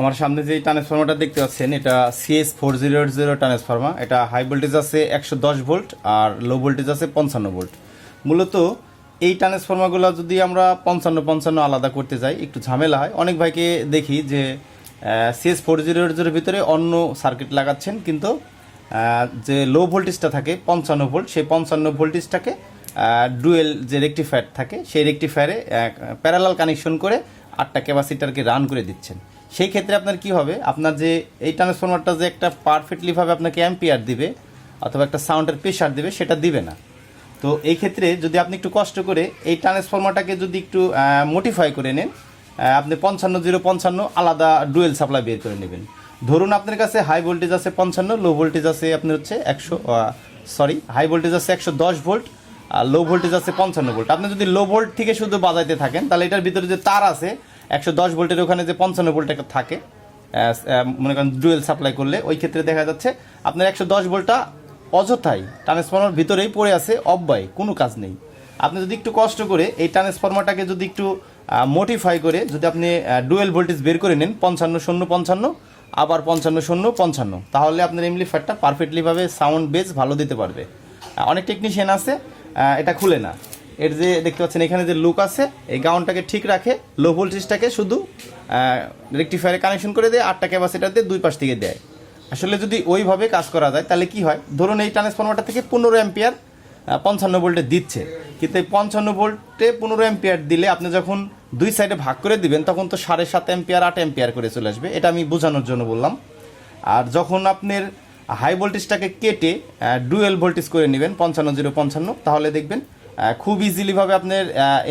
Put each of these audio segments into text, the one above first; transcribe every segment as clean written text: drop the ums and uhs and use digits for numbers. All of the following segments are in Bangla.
আমার সামনে যে ট্রান্সফরমারটা দেখতে পাচ্ছেন এটা CS4080 ট্রান্সফরমার। এটা হাই ভোল্টেজ আছে 110 ভোল্ট আর লো ভোল্টেজ আছে 55 ভোল্ট। মূলত এই ট্রান্সফরমারগুলো যদি আমরা 55 আলাদা করতে যাই একটু ঝামেলা হয়। অনেক ভাইকে দেখি যে CS4080 ভিতরে অন্য সার্কিট লাগাচ্ছেন, কিন্তু যে লো ভোল্টেজটা থাকে 55 ভোল্ট, সেই 55 ভোল্টেজটাকে ডুয়েল যে রেকটিফায়ার থাকে সেই রেকটিফায়ারে প্যারালাল কানেকশন করে 8টা ক্যাপাসিটারকে রান করে দিচ্ছেন। সেই ক্ষেত্রে আপনার কি হবে, আপনার যে এই ট্রান্সফরমারটা যে একটা পারফেক্টলিভাবে আপনাকে অ্যাম্পিয়ার দিবে অথবা একটা সাউন্ডের প্রেশার দিবে সেটা দিবে না। তো এই ক্ষেত্রে যদি আপনি একটু কষ্ট করে এই ট্রান্সফরমারটাকে যদি একটু মডিফাই করে নেন, আপনি 55 আলাদা ডুয়েল সাপ্লাই বের করে নেবেন। ধরুন আপনার কাছে হাই ভোল্টেজ আছে 55, লো ভোল্টেজ আছে আপনার হচ্ছে হাই ভোল্টেজ আছে 110 ভোল্ট আর লো ভোল্টেজ আছে 55 ভোল্ট। আপনি যদি লো ভোল্ট থেকে শুধু বাজাইতে থাকেন তাহলে এটার ভিতরে যে তার আছে 110 ভোল্টের ওখানে যে 55 ভোল্ট একটা থাকে মনে করেন ডুয়েল সাপ্লাই করলে, ওই ক্ষেত্রে দেখা যাচ্ছে আপনার 110 ভোল্টটা অযথাই ট্রান্সফরমার ভিতরেই পড়ে আছে, অব্যয় কোনো কাজ নেই। আপনি যদি একটু কষ্ট করে এই ট্রান্সফরমারটাকে যদি একটু মডিফাই করে যদি আপনি ডুয়েল ভোল্টেজ বের করে নেন 55 আবার 55 তাহলে আপনার এমপ্লিফায়ারটা পারফেক্টলিভাবে সাউন্ড বেস ভালো দিতে পারবে। অনেক টেকনিশিয়ান আছে এটা খুলে না, এর যে দেখতে পাচ্ছেন এখানে যে লুক আছে এই গাউনটাকে ঠিক রাখে, লো ভোল্টেজটাকে শুধু রেকটিফায়ারে কানেকশন করে দেয়, 8টা ক্যাপাসিটার দিয়ে দুই পাশ থেকে দেয়। আসলে যদি ওইভাবে কাজ করা যায় তাহলে কি হয়, ধরুন এই ট্রান্সফরমারটা থেকে 15 অ্যাম্পিয়ার 55 ভোল্টে দিচ্ছে, কিন্তু এই 55 ভোল্টে 15 অ্যাম্পিয়ার দিলে আপনি যখন দুই সাইডে ভাগ করে দিবেন তখন তো 7.5 অ্যাম্পিয়ার 8 অ্যাম্পিয়ার করে চলে আসবে। এটা আমি বোঝানোর জন্য বললাম। আর যখন আপনার হাই ভোল্টেজটাকে কেটে ডুয়েল ভোল্টেজ করে নেবেন 55 তাহলে দেখবেন খুব ইজিলিভাবে আপনার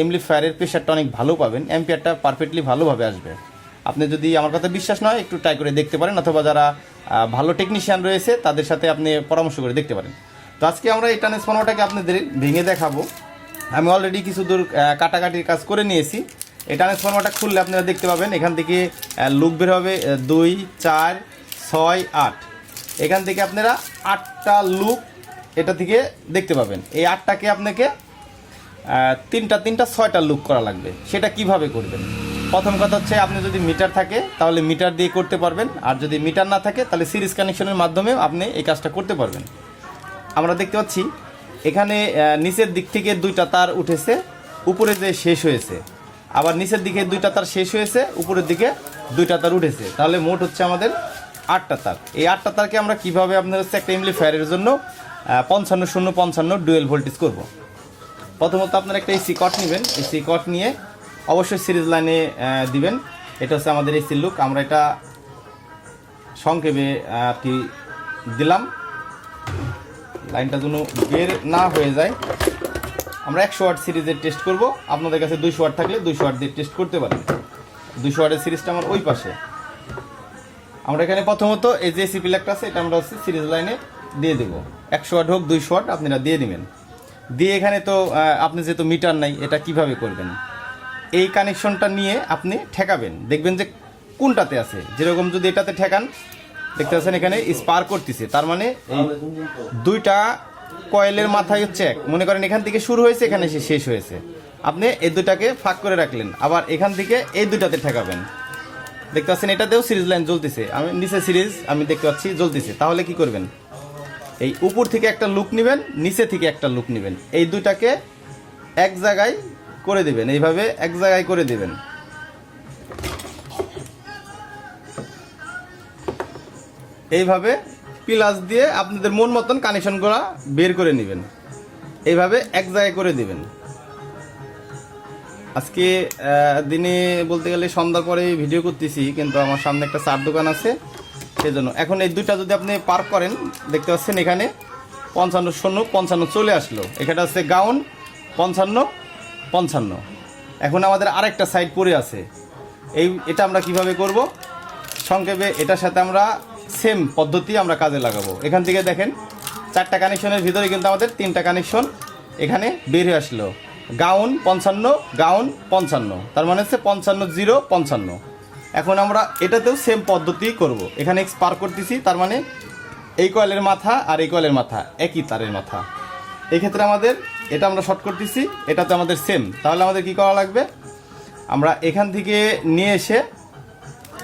এমপ্লিফায়ারের প্রেশারটা অনেক ভালো পাবেন, অ্যাম্পিয়ারটা পারফেক্টলি ভালোভাবে আসবে। আপনি যদি আমার কথা বিশ্বাস নয় একটু ট্রাই করে দেখতে পারেন, অথবা যারা ভালো টেকনিশিয়ান রয়েছে তাদের সাথে আপনি পরামর্শ করে দেখতে পারেন। তো আজকে আমরা এই ট্রান্সফরমারটাকে আপনাদের ভেঙে দেখাবো। আমি অলরেডি কিছু দূর কাটাকাটির কাজ করে নিয়েছি। এই ট্রান্সফরমারটা খুললে আপনারা দেখতে পাবেন এখান থেকে লুক বের হবে 2, 4, 6, 8। এখান থেকে আপনারা 8টা লুক এটা থেকে দেখতে পাবেন। এই 8টাকে আপনাকে তিনটা 6টা লুক করা লাগবে। সেটা কিভাবে করবেন? প্রথম কথা হচ্ছে আপনি যদি মিটার থাকে তাহলে মিটার দিয়ে করতে পারবেন, আর যদি মিটার না থাকে তাহলে সিরিজ কানেকশনের মাধ্যমে আপনি এই কাজটা করতে পারবেন। আমরা দেখতে পাচ্ছি এখানে নিচের দিক থেকে 2টা তার উঠেছে, উপরে যে শেষ হয়েছে, আবার নিচের দিকে 2টা তার শেষ হয়েছে, উপরের দিকে 2টা তার উঠেছে, তাহলে মোট হচ্ছে আমাদের 8টা তার। এই 8টা তারকে আমরা কীভাবে আপনার হচ্ছে একটা এমপ্লিফায়ারের জন্য 55 ডুয়েল ভোল্টেজ করব। প্রথমত আপনারা একটা এসি কট নেবেন, এসি কট নিয়ে অবশ্যই সিরিজ লাইনে দিবেন। এটা হচ্ছে আমাদের এসি লুক, আমরা এটা সংক্ষেপে কি দিলাম, লাইনটা যেন বের না হয়ে যায়। আমরা 100 ওয়াট সিরিজের টেস্ট করব, আপনাদের কাছে 200 ওয়াট থাকলে 200 ওয়াট দিয়ে টেস্ট করতে পারেন। 200 ওয়াটের সিরিজটা আমার ওই পাশে। আমরা এখানে প্রথমত এই যে এসি প্লাগটা আছে এটা আমরা হচ্ছে সিরিজ লাইনে দিয়ে দেবো। 100 ওয়াট হোক 200 ওয়াট আপনারা দিয়ে দিবেন। দিয়ে এখানে তো আপনি যেহেতু মিটার নাই এটা কিভাবে করবেন, এই কানেকশনটা নিয়ে আপনি ঠেকাবেন, দেখবেন যে কোনটাতে আছে। যেরকম যদি এটাতে ঠেকান দেখতে পাচ্ছেন এখানে স্পার করতেছে, তার মানে এই 2টা কয়েলের মাথায় হচ্ছে এক, মনে করেন এখান থেকে শুরু হয়েছে এখানে এসে শেষ হয়েছে, আপনি এই 2টাকে ফাঁক করে রাখলেন, আবার এখান থেকে এই 2টাতে ঠেকাবেন। দেখতে পাচ্ছেন এটাতেও সিরিজ লাইন জ্বলতেছে, আমি নিচে সিরিজ আমি দেখতে পাচ্ছি জ্বলতেছে। তাহলে কি করবেন, এই উপর থেকে একটা লুক নেবেন, নিচে থেকে একটা লুক নেবেন, এই 2টাকে এক জায়গায় করে দেবেন, এইভাবে এক জায়গায় করে দেবেন। এইভাবে প্লাস দিয়ে আপনাদের মন মতন কানেকশনগুলো বের করে নেবেন, এইভাবে এক জায়গায় করে দিবেন। আজকে দিনে বলতে গেলে সন্ধ্যার পরে ভিডিও করতেছি, কিন্তু আমার সামনে একটা চার দোকান আছে সেজন্য। এখন এই 2টা যদি আপনি পার্ক করেন দেখতে পাচ্ছেন এখানে 55 চলে আসলো, এখানে আছে গাউন 55। এখন আমাদের আরেকটা সাইড পড়ে আছে, এটা আমরা কিভাবে করব, সংক্ষেপে এটার সাথে আমরা সেম পদ্ধতি আমরা কাজে লাগাবো। এখান থেকে দেখেন 4টা কানেকশনের ভিতরে কিন্তু আমাদের 3টা কানেকশন এখানে বের হয়ে আসলো, গাউন 55 গাউন 55, তার মানে হচ্ছে 55 এখন আমরা এটাতেও সেম পদ্ধতি করব। এখানে পার করতেছি, তার মানে এই কয়েলের মাথা আর এই কয়েলের মাথা একই তারের মাথা। এই ক্ষেত্রে আমাদের এটা আমরা শর্ট করতেছি, এটাতে আমাদের সেম। তাহলে আমাদের কি করা লাগবে, আমরা এখান থেকে নিয়ে এসে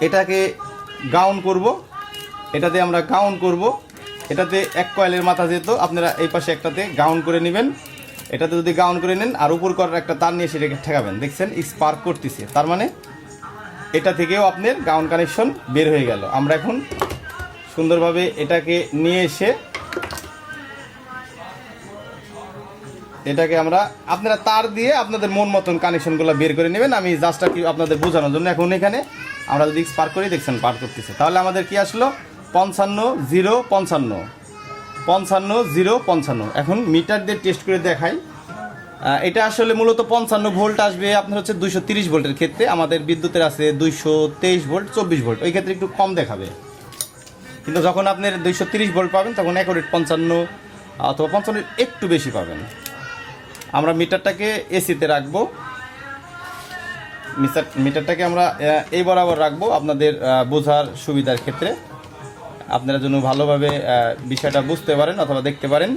এটাকে গাউন করব, এটাতে আমরা গাউন করব। এটাতে এক কয়েলের মাথা যেত, আপনারা এই পাশে একটাতে গাউন করে নেবেন। এটাতে যদি গাউন করে নেন আর উপর করার একটা তার নিয়ে সেটাকে ঠেকাবেন, দেখছেন স্পার্ক করতেছে, তার মানে এটা থেকেও আপনার গাউন কানেকশন বের হয়ে গেল। আমরা এখন সুন্দরভাবে এটাকে নিয়ে এসে এটাকে আপনারা তার দিয়ে আপনাদের মন মতন কানেকশনগুলো বের করে নেবেন। আমি জাস্টটা কি আপনাদের বোঝানোর জন্য এখন এখানে আমরা যদি স্পার্ক করি, দেখছেন পার করতেছে, তাহলে আমাদের কি আসলো 55 0 55 55 0 55। এখন মিটার দিয়ে টেস্ট করে দেখাই। এটা আসলে মূলত 55 ভোল্ট আসবে আপনার হচ্ছে 230 ভোল্টের ক্ষেত্রে। আমাদের বিদ্যুতের আছে 223 ভোল্ট 24 ভোল্ট, ওই ক্ষেত্রে একটু কম দেখাবে। কিন্তু যখন আপনার 230 ভোল্ট পাবেন তখন অ্যাকুরেট 55 অথবা 55 একটু বেশি পাবেন। আমরা মিটারটাকে এসিতে রাখবো, মিটারটাকে আমরা এই বরাবর রাখবো আপনাদের বোঝার সুবিধার ক্ষেত্রে, আপনারা যেন ভালোভাবে বিষয়টা বুঝতে পারেন অথবা দেখতে পারেন।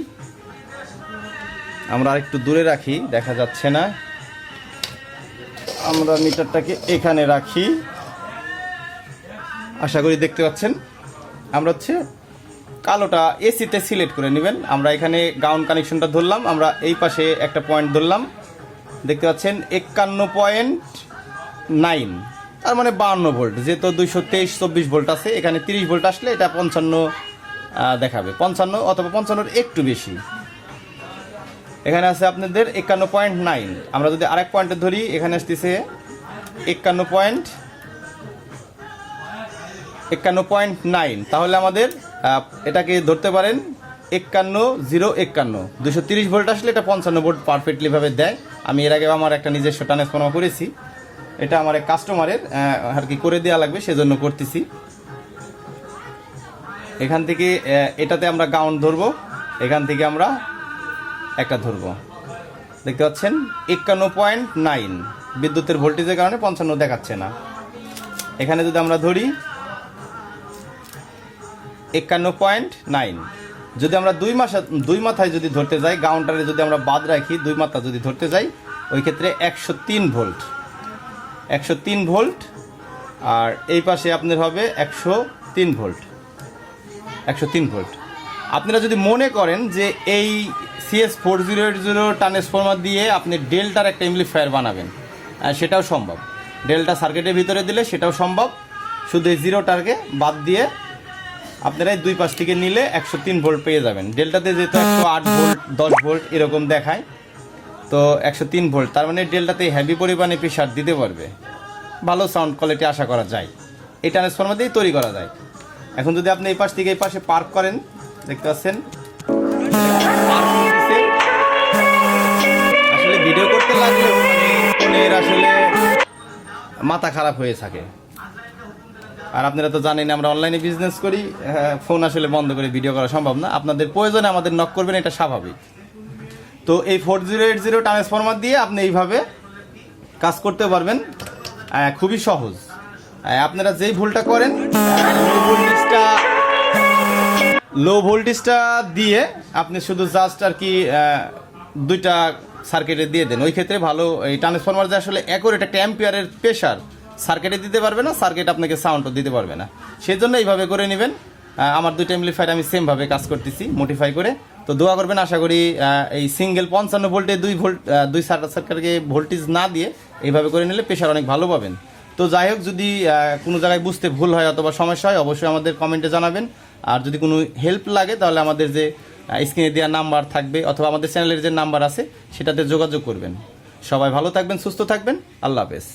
আমরা আরেকটু দূরে রাখি, দেখা যাচ্ছে না। আমরা মিটারটাকে এখানে রাখি, আশা করি দেখতে পাচ্ছেন। আমরা হচ্ছে কালোটা এসিতে সিলেক্ট করে নেবেন। আমরা এখানে গাউন কানেকশনটা ধরলাম, আমরা এই পাশে একটা পয়েন্ট ধরলাম, দেখতে পাচ্ছেন 51.9, তার মানে 52 ভোল্ট। যেহেতু 223 24 ভোল্ট আছে, এখানে 30 ভোল্ট আসলে এটা 55 দেখাবে, 55 অথবা 55 একটু বেশি। এখানে আছে আপনাদের 51.9। আমরা যদি আরেক পয়েন্টে ধরি, এখানে আসতেছে 51.9, তাহলে আমাদের এটাকে ধরতে পারেন 51 0 51। 230 ভোল্ট আসলে এটা 55 ভোল্ট পারফেক্টলি ভাবে দেয়। আমি এর আগে আমার একটা নিজস্ব ট্রান্সফর্মার করেছি, এটা আমার এক কাস্টমারের আর কি করে দেওয়া লাগবে, সেজন্য করতেছি। এখান থেকে এটাতে আমরা গাউন ধরবো, এখান থেকে আমরা একটা ধরবো, দেখতে পাচ্ছেন 51.9। বিদ্যুতের ভোল্টেজের কারণে 55 দেখাচ্ছে না। এখানে যদি আমরা ধরি 51.9, যদি আমরা দুই মাথায় যদি ধরতে যাই, গাউনটারে যদি আমরা বাদ রাখি, দুই মাথা যদি ধরতে যাই, ওই ক্ষেত্রে 103 ভোল্ট 103 ভোল্ট। আর এই পাশে আপনার হবে 103 ভোল্ট 103 ভোল্ট। আপনারা যদি মনে করেন যে এই CS4080 ট্রান্সফর্মার দিয়ে আপনি ডেল্টার একটা এমপ্লিফায়ার বানাবেন, সেটাও সম্ভব। ডেল্টা সার্কিটের ভিতরে দিলে সেটাও সম্ভব। শুধু এই জিরোটাকে বাদ দিয়ে আপনারা দুই পাশ থেকে নিলে 103 ভোল্ট পেয়ে যাবেন। ডেল্টাতে যেহেতু 108 ভোল্ট 10 ভোল্ট এরকম দেখায়, তো 103 ভোল্ট, তার মানে ডেল্টাতে হেভি পরিমাণে প্রেশার দিতে পারবে, ভালো সাউন্ড কোয়ালিটি আশা করা যায়। এই ট্রান্সফর্মার দিয়েই তৈরি করা যায়। এখন যদি আপনি এই পাশ থেকে এই পাশে পার্ক করেন, দেখতে পাচ্ছেন আসলে ভিডিও করতে লাগলেও ফোনের আসলে মাথা খারাপ হয়ে থাকে। আর আপনারা তো জানেন আমরা অনলাইনে বিজনেস করি, ফোন আসলে বন্ধ করে ভিডিও করা সম্ভব না। আপনাদের প্রয়োজনে আমাদের নক করবেন, এটা স্বাভাবিক। তো এই 4080 ট্রান্সফর্মার দিয়ে আপনি এইভাবে কাজ করতে পারবেন, খুবই সহজ। আপনারা যেই ভুলটা করেন, লো ভোল্টেজটা দিয়ে আপনি শুধু জাস্ট আর কি দুইটা সার্কিটে দিয়ে দেন, ওই ক্ষেত্রে ভালো। এই ট্রান্সফর্মার যে আসলে অ্যাকুরেট একটা অ্যাম্পিয়ারের প্রেশার সার্কিটে দিতে পারবে না, সার্কিট আপনাকে সাউন্ডও দিতে পারবে না, সেই জন্য এইভাবে করে নেবেন। আমার দুইটা এমপ্লিফায়ার আমি সেমভাবে কাজ করতেছি মডিফাই করে। তো দোয়া করবেন, আশা করি এই সিঙ্গেল 55 ভোল্টে 2 সার্কিটকে ভোল্টেজ না দিয়ে এইভাবে করে নিলে প্রেশার অনেক ভালো পাবেন। তো যাই হোক, যদি কোনো জায়গায় বুঝতে ভুল হয় অথবা সমস্যা হয়, অবশ্যই আমাদের কমেন্টে জানাবেন। আর যদি কোনো হেল্প লাগে তাহলে আমাদের যে স্ক্রিনে দেওয়া নাম্বার থাকবে অথবা আমাদের চ্যানেলের যে নাম্বার আছে সেটাতে যোগাযোগ করবেন। সবাই ভালো থাকবেন, সুস্থ থাকবেন, আল্লাহ হাফেজ।